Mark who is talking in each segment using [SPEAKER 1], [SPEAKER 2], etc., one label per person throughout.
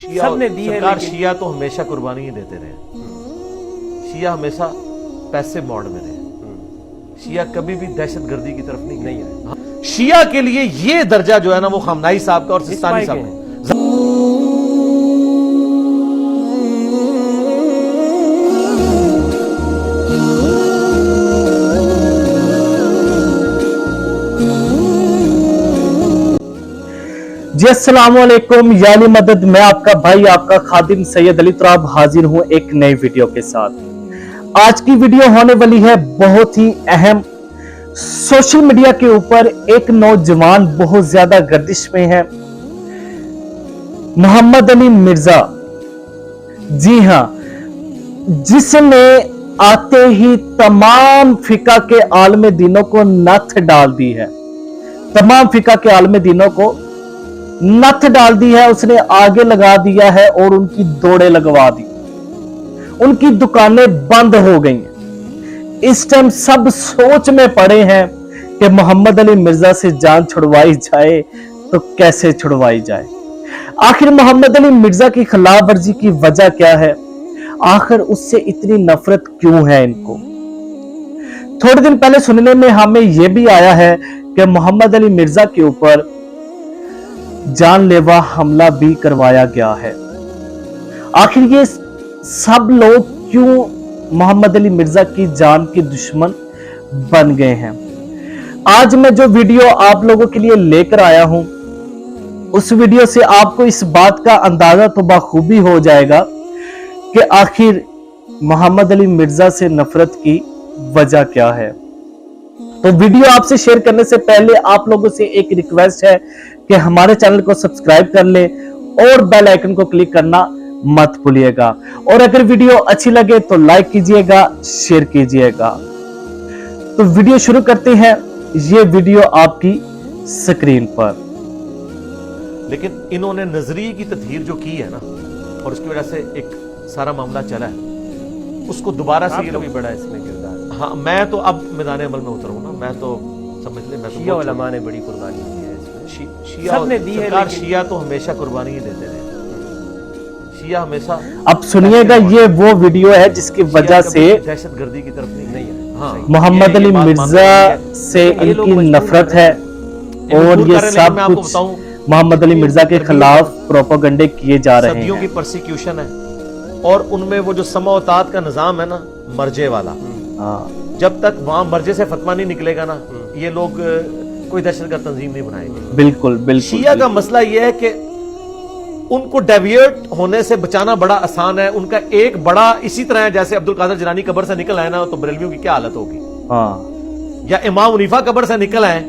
[SPEAKER 1] सब ने दी है,
[SPEAKER 2] सरकार
[SPEAKER 1] लेकिन
[SPEAKER 2] शिया तो हमेशा कुर्बानी ही देते रहे। शिया हमेशा पैसे मोड में रहे। शिया कभी भी दहशतगर्दी की तरफ नहीं आए। शिया के लिए ये दर्जा जो है ना, वो खमनाई साहब का और सिस्तानी साहब का।
[SPEAKER 3] जी अस्सलाम वालेकुम, यानी मदद। मैं आपका भाई, आपका खादिम सैयद अली तुराब हाजिर हूं एक नई वीडियो के साथ। आज की वीडियो होने वाली है बहुत ही अहम। सोशल मीडिया के ऊपर एक नौजवान बहुत ज्यादा गर्दिश में है, मोहम्मद अली मिर्जा। जी हां, जिसने आते ही तमाम फिका के आलम दीनों को नथ डाल दी है। तमाम फिका के आलम दीनों को नथ डाल दी है, उसने आगे लगा दिया है और उनकी दौड़े लगवा दी। उनकी दुकानें बंद हो गई हैं। इस टाइम सब सोच में पड़े हैं कि मोहम्मद अली मिर्जा से जान छुड़वाई जाए तो कैसे छुड़वाई जाए। आखिर मोहम्मद अली मिर्जा की खिलाफ वर्जी की वजह क्या है? आखिर उससे इतनी नफरत क्यों है इनको? थोड़े दिन पहले सुनने में हमें यह भी आया है कि मोहम्मद अली मिर्जा के ऊपर जानलेवा हमला भी करवाया गया है। आखिर ये सब लोग क्यों मोहम्मद अली मिर्जा की जान के दुश्मन बन गए हैं? आज मैं जो वीडियो आप लोगों के लिए लेकर आया हूं, उस वीडियो से आपको इस बात का अंदाजा तो बखूबी हो जाएगा कि आखिर मोहम्मद अली मिर्जा से नफरत की वजह क्या है। तो वीडियो आपसे शेयर करने से पहले आप लोगों से एक रिक्वेस्ट है कि हमारे चैनल को सब्सक्राइब कर ले और बेल आइकन को क्लिक करना मत भूलिएगा। और अगर वीडियो अच्छी लगे तो लाइक कीजिएगा, शेयर कीजिएगा। तो वीडियो शुरू करते हैं। ये वीडियो आपकी स्क्रीन पर।
[SPEAKER 2] लेकिन इन्होंने नजरिए की तदहीर जो की है ना, और उसकी वजह से एक सारा मामला चला है, उसको दोबारा से ये लोग
[SPEAKER 1] भी बड़ा इसमें किरदार।
[SPEAKER 2] हाँ, मैं तो अब मैदान अमल में उतरूँ ना, मैं तो समझ ले, मैं तो
[SPEAKER 1] शिया उलमा ने बड़ी कुर्बानी दी है इसमें।
[SPEAKER 2] शिया
[SPEAKER 1] सब ने दी है,
[SPEAKER 2] सरकार
[SPEAKER 1] लेकिन
[SPEAKER 2] शिया तो हमेशा कुर्बानी ही देते रहे। शिया हमेशा
[SPEAKER 3] अब सुनिएगा, ये वो वीडियो है जिसकी वजह से
[SPEAKER 2] दहशतगर्दी की तरफ नहीं है। हाँ,
[SPEAKER 3] मोहम्मद अली मिर्जा से इनकी नफरत है और ये सब कुछ मोहम्मद अली मिर्जा के खिलाफ प्रोपेगेंडे किए जा रहे हैं।
[SPEAKER 2] सदियों की परसिक्यूशन है और उनमें वो जो समावतात का निजाम है ना, मर्जे वाला, जब तक वहां मर्जे से फतवा नहीं निकलेगा ना, ये लोग कोई दहशतगर्द तंजीम नहीं बनाएंगे।
[SPEAKER 3] बिल्कुल बिल्कुल।
[SPEAKER 2] शिया का मसला यह है कि उनको डेविएट होने से बचाना बड़ा आसान है। उनका एक बड़ा इसी तरह है जैसे अब्दुल कादिर जिलानी कब्र से निकल आए ना, तो बरेलवियों की क्या हालत होगी।
[SPEAKER 3] हाँ।
[SPEAKER 2] या इमाम मुनीफा कब्र से निकल आए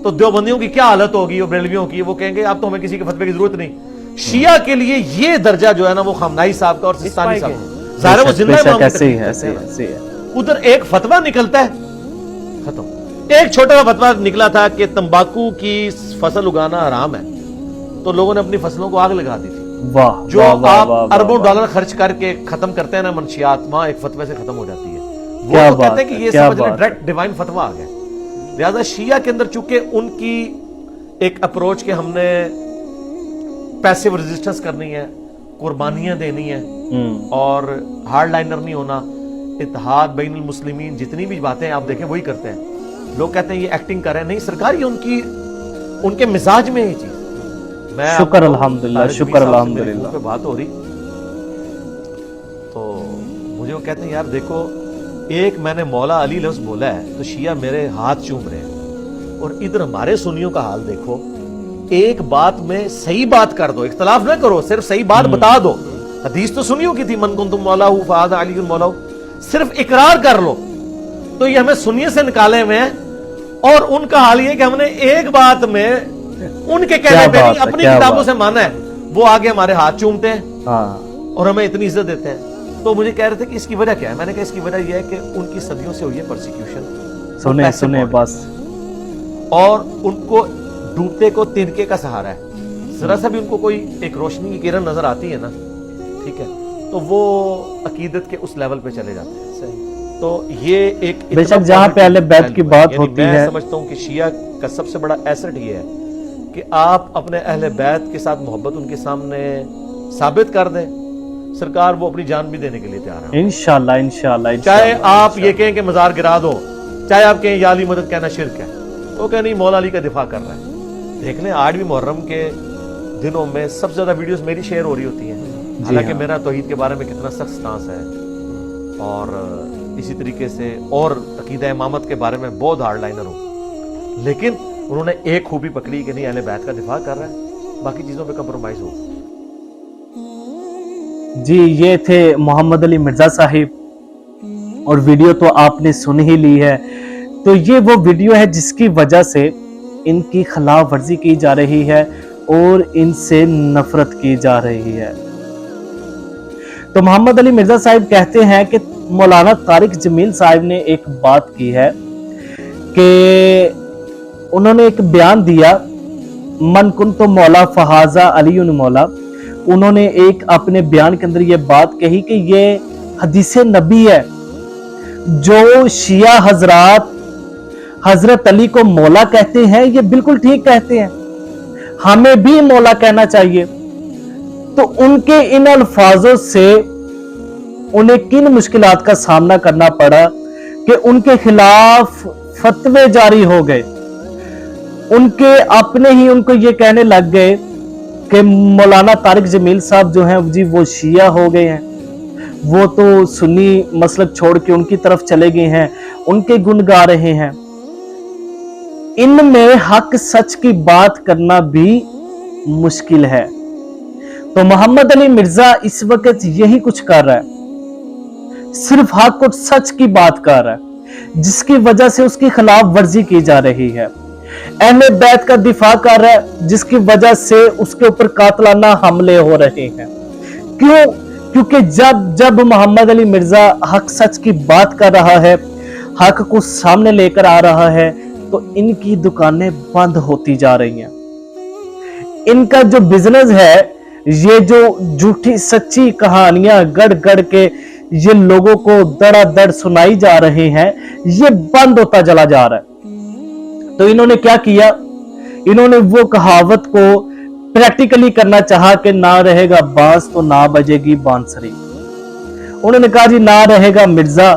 [SPEAKER 2] तो देवबंदियों की क्या हालत होगी, और बरेलवियों की। वो कहेंगे अब तो हमें किसी के फतवे की जरूरत नहीं। शिया के लिए ये दर्जा जो है ना, वो खमनाई साहब का और सिस्तानी साहब का। ज़ाहिर है वो जिंदा इमाम
[SPEAKER 3] कैसे है।
[SPEAKER 2] उधर एक फतवा निकलता है, खत्म। एक छोटा सा फतवा निकला था कि तंबाकू की फसल उगाना हराम है, तो लोगों ने अपनी फसलों को आग लगा दी थी।
[SPEAKER 3] वाह,
[SPEAKER 2] जो आप अरबों डॉलर खर्च करके खत्म करते हैं ना मनशियात, वहां एक फतवे से खत्म हो जाती है। वो तो कहते हैं कि ये समझ लें डायरेक्ट डिवाइन फतवा आ गया। लिहाजा शिया के अंदर चूंकि उनकी एक अप्रोच के हमने पैसिव रेजिस्टेंस करनी है, कुर्बानियां देनी है और हार्ड लाइनर नहीं होना, इत्तेहाद बैनुल मुस्लिमीन, जितनी भी बातें आप देखें वही करते हैं। लोग कहते हैं ये एक्टिंग कर रहे हैं, नहीं सरकार, ये उनके मिजाज में ये चीज। मैं
[SPEAKER 3] शुक्र अल्हम्दुलिल्लाह, शुक्र अल्हम्दुलिल्लाह
[SPEAKER 2] पे बात हो रही तो मुझे वो कहते हैं यार देखो, एक मैंने मौला अली लफ्ज बोला है तो शिया मेरे हाथ चूम रहे हैं, और इधर हमारे सुन्नियों का हाल देखो। एक बात में सही बात कर दो, इख्तलाफ ना करो, सिर्फ सही बात बता दो। हदीस तो सुनियो की थी, मन कुंतुम मौलाहू फहादा अली मौलाहू, सिर्फ इकरार कर लो। तो ये हमें सुन्नी से निकाले हुए हैं, और उनका हाल ये कि हमने एक बात में उनके कहने पे नहीं अपनी किताबों से माना है, वो आगे हमारे हाथ चूमते हैं और हमें इतनी इज्जत देते हैं। तो मुझे कह रहे थे कि इसकी वजह क्या है? मैंने कहा इसकी वजह यह है कि उनकी सदियों से हुई है परसिक्यूशन।
[SPEAKER 3] सुने बस, और
[SPEAKER 2] उनको डूबते को तिनके का सहारा है। जरा सा भी उनको कोई एक रोशनी की किरण नजर आती है ना, ठीक है, तो वो अकीदत के उस लेवल पे चले जाते हैं। सही। तो ये एक
[SPEAKER 3] बेशक जहां पे अहले बैत की बात होती है,
[SPEAKER 2] मैं समझता हूं कि शिया का सबसे बड़ा एसेट ये है कि आप अपने अहले बैत के साथ मोहब्बत उनके सामने साबित कर दें, सरकार वो अपनी जान भी देने के लिए तैयार है।
[SPEAKER 3] इंशाल्लाह इंशाल्लाह
[SPEAKER 2] चाहे
[SPEAKER 3] इंशाल्लाह,
[SPEAKER 2] आप ये कहें कि मजार गिरा दो, चाहे आप कहें या अली मदद कहना शिरक है, वो कहें नहीं मौला अली का दिफा कर रहा है। देख लें 8वीं मुहर्रम के दिनों में सबसे ज्यादा वीडियोस मेरी शेयर हो रही होती हैं, हालांकि
[SPEAKER 3] हाँ।
[SPEAKER 2] मेरा तौहीद के बारे में कितना सख्त स्टांस है और इसी तरीके से और अकीदा इमामत के बारे में बहुत हार्ड लाइनर हूँ, लेकिन उन्होंने एक खूबी पकड़ी कि नहीं अहले बैत का दिफा कर रहा है, बाकी चीजों पे कंप्रोमाइज हो।
[SPEAKER 3] जी ये थे मोहम्मद अली मिर्जा साहिब और वीडियो तो आपने सुन ही ली है। तो ये वो वीडियो है जिसकी वजह से इनकी खिलाफ वर्जी की जा रही है और इनसे नफरत की जा रही है। तो मोहम्मद अली मिर्जा साहिब कहते हैं कि मौलाना तारिक जमील साहिब ने एक बात की है कि उन्होंने एक बयान दिया, मन कुन तो मौला फहाजा अली मौला। उन्होंने एक अपने बयान के अंदर ये बात कही कि ये हदीस नबी है, जो शिया हजरात हजरत अली को मौला कहते हैं ये बिल्कुल ठीक कहते हैं, हमें भी मौला कहना चाहिए। तो उनके इन अल्फाजों से उन्हें किन मुश्किलात का सामना करना पड़ा कि उनके खिलाफ फतवे जारी हो गए। उनके अपने ही उनको ये कहने लग गए कि मौलाना तारिक जमील साहब जो हैं जी वो शिया हो गए हैं, वो तो सुन्नी मसलक छोड़ के उनकी तरफ चले गए हैं, उनके गुण गा रहे हैं। इनमें हक सच की बात करना भी मुश्किल है। तो मोहम्मद अली मिर्जा इस वक्त यही कुछ कर रहा है, सिर्फ हक और सच की बात कर रहा है, जिसकी वजह से उसकी खिलाफ वर्जी की जा रही है। अहले बैत का दिफा कर रहा है, जिसकी वजह से उसके ऊपर कातलाना हमले हो रहे हैं। क्यों? क्योंकि जब जब मोहम्मद अली मिर्जा हक सच की बात कर रहा है, हक को सामने लेकर आ रहा है, तो इनकी दुकानें बंद होती जा रही हैं। इनका जो बिजनेस है, ये जो झूठी सच्ची कहानियां गढ़ गढ़ के ये लोगों को दड़ादड़ सुनाई जा रहे हैं, ये बंद होता चला जा रहा है। तो इन्होंने क्या किया, इन्होंने वो कहावत को प्रैक्टिकली करना चाहा कि ना रहेगा बांस तो ना बजेगी बांसुरी। उन्होंने कहा जी ना रहेगा मिर्जा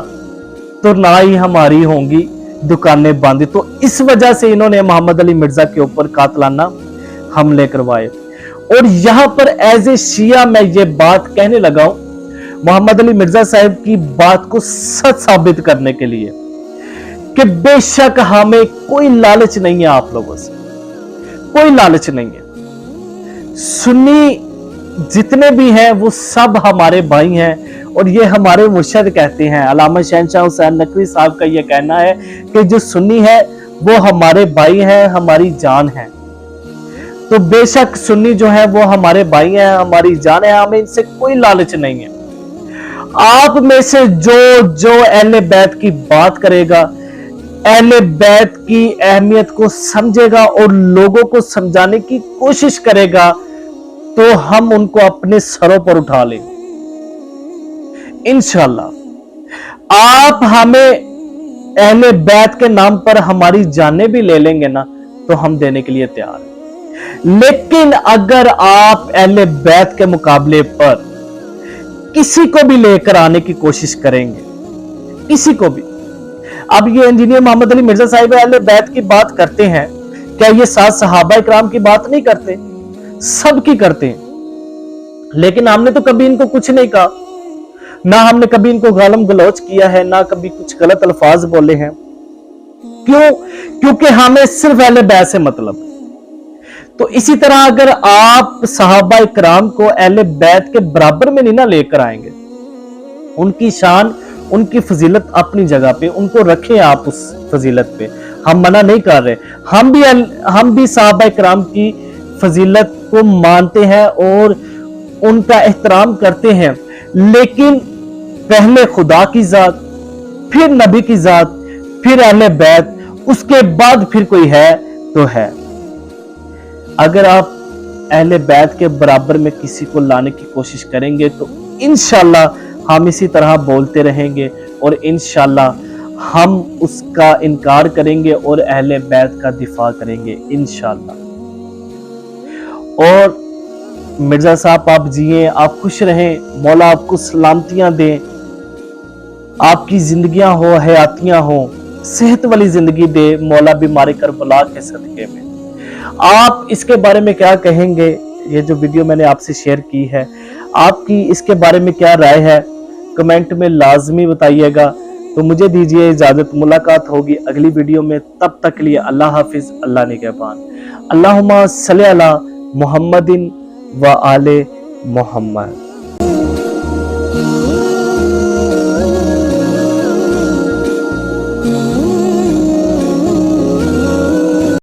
[SPEAKER 3] तो ना ही हमारी होंगी दुकानें बंद। तो इस वजह से इन्होंने मोहम्मद अली मिर्जा के ऊपर कातलाना हमले करवाए। और यहां पर एज ए शिया मैं ये बात कहने लगा हूं मोहम्मद अली मिर्जा साहब की बात को सच साबित करने के लिए कि बेशक हमें कोई लालच नहीं है, आप लोगों से कोई लालच नहीं है। सुन्नी जितने भी हैं वो सब हमारे भाई हैं और ये हमारे मुर्शद कहते हैं, अल्लामा शहनशाह हुसैन नकवी साहब का ये कहना है कि जो सुन्नी है वो हमारे भाई हैं, हमारी जान है। तो बेशक सुन्नी जो है वो हमारे भाई हैं, हमारी जान है, हमें इनसे कोई लालच नहीं है। आप में से जो अहले बैत की बात करेगा, अहले बैत की अहमियत को समझेगा और लोगों को समझाने की कोशिश करेगा, तो हम उनको अपने सरों पर उठा लें इंशाल्लाह। आप हमें अहले बैत के नाम पर हमारी जानें भी ले लेंगे ना, तो हम देने के लिए तैयार हैं। लेकिन अगर आप अहले बैत के मुकाबले पर किसी को भी लेकर आने की कोशिश करेंगे, किसी को भी, अब ये इंजीनियर मोहम्मद अली मिर्जा साहिब अहले बैत की बात करते हैं, क्या ये 7 सहाबा इकराम की बात नहीं करते? सब की करते हैं। लेकिन हमने तो कभी इनको कुछ नहीं कहा, ना हमने कभी इनको गालम गलौच किया है, ना कभी कुछ गलत अल्फाज बोले हैं। क्यों? क्योंकि हमें सिर्फ अहले बैत से मतलब। तो इसी तरह अगर आप सहाबा इकराम को अहले बैत के बराबर में नहीं ना लेकर आएंगे, उनकी शान उनकी फजीलत अपनी जगह पे, उनको रखें आप उस फजीलत पे, हम मना नहीं कर रहे। हम भी सहाबा इकराम की फजीलत को मानते हैं और उनका एहतराम करते हैं, लेकिन पहले खुदा की जात, फिर नबी की जात, फिर अहले बैत, उसके बाद फिर कोई है तो है। अगर आप अहले बैत के बराबर में किसी को लाने की कोशिश करेंगे तो इंशाल्लाह हम इसी तरह बोलते रहेंगे और इंशाल्लाह हम उसका इनकार करेंगे और अहले बैत का दिफा करेंगे इंशाल्लाह। और मिर्जा साहब आप जिए, आप खुश रहें, मौला आपको सलामतियां दे, आपकी जिंदगियां हो, हयातियां हो, सेहत वाली जिंदगी दे मौला बीमारी करबला के सदके में। आप इसके बारे में क्या कहेंगे? ये जो वीडियो मैंने आपसे शेयर की है, आपकी इसके बारे में क्या राय है? कमेंट में लाजमी बताइएगा। तो मुझे दीजिए इजाजत, मुलाकात होगी अगली वीडियो में, तब तक के लिए अल्लाह हाफिज, अल्लाह निगहबान। अल्लाहुम्मा सल्ली अला मुहम्मदिन व आले मोहम्मद।